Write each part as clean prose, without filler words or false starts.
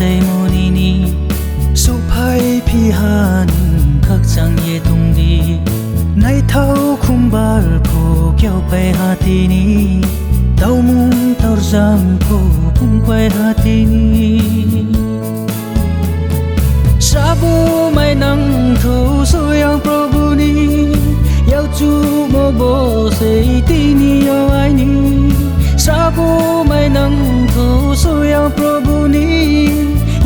ใจโมนีนีสุภัยพี่หานินคักจังเยตรงดีในเท้าคุมบาลโพเกี่ยวไปหาที่นี้เต้ามุงเต้าจำโพพุ่งไปหาที่นี้ชาบูไม่นั่งทูสุยังโปรบุนียาวจูโมโบเซที่นี่ยาวไอนี่ชาบูไม่นั่งทูสุยังโปรบุนี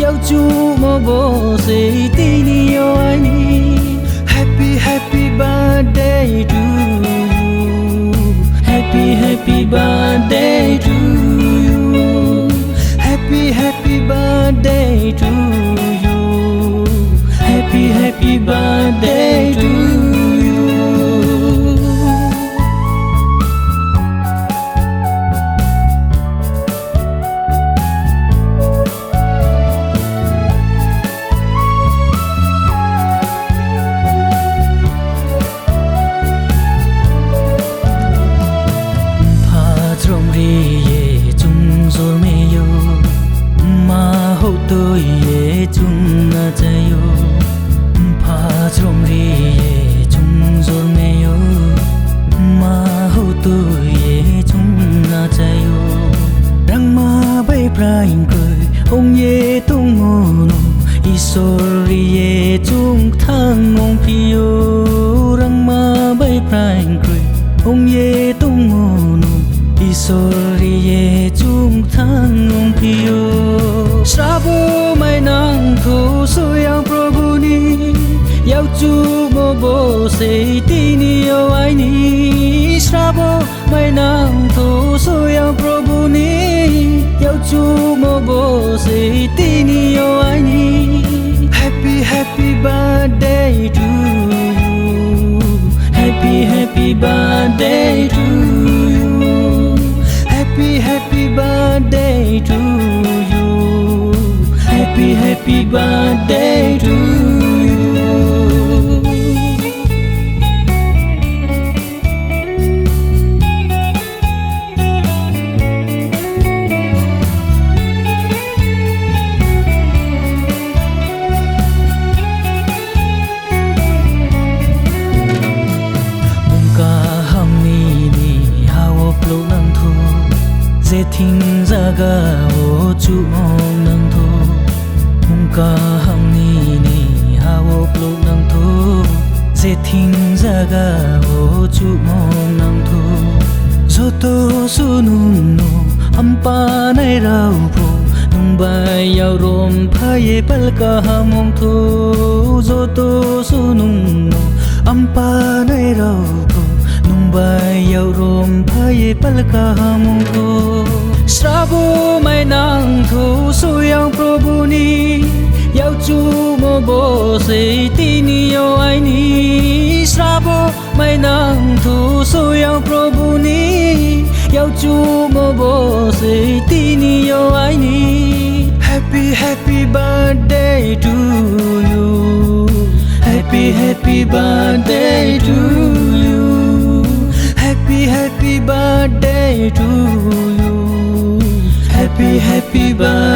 ยาวจูโมโบเซที่นี่ยาวไอนี่ Happy Happy Birthday to you Happy Happy Birthday to you Happy Happy Birthday to you Happy Happy Birthday to you chung na chayo pha chrom ri ye chung zor me yo ma ho tu ye chung na chayo rang ma bai praing koi ong ye tung mo no isor ri ye chung thang ong pi yo rang ma bai praing koi ong ye tung mo no isor ri ye chung thang ong pi yo Sabo mai nang thu su yang probuni yau chu mo bo se ti ni yo ai ni Sabo mai nang thu su yang probuni yau chu mo bo se ti ni yo ai ni Happy Happy Birthday to you Happy Happy Birthday to you Happy Happy Birthday to you Happy Happy Birthday to you Mungka hamni ni hawo plo nang thu ze thing zaga o chu ong nang thu Mungka hamni ni hawo plo nang thu ze thing zaga o chu ong nang thu Zoto sunung no ampa nai rau pho nung bai yau rom phaye palka hamong thu Zoto sunung no ampa nai rau pho nung bai yau rom phaye palka hamong thu Sabo mai nang thu su yang probuni yau chu mo bo se ti ni yo ai ni Sabo mai nang thu su yang probuni yau chu mo bo se ti ni yo ai ni Happy Happy Birthday to you Happy Happy Birthday to you Happy Happy Birthday to you Happy Happy Birthday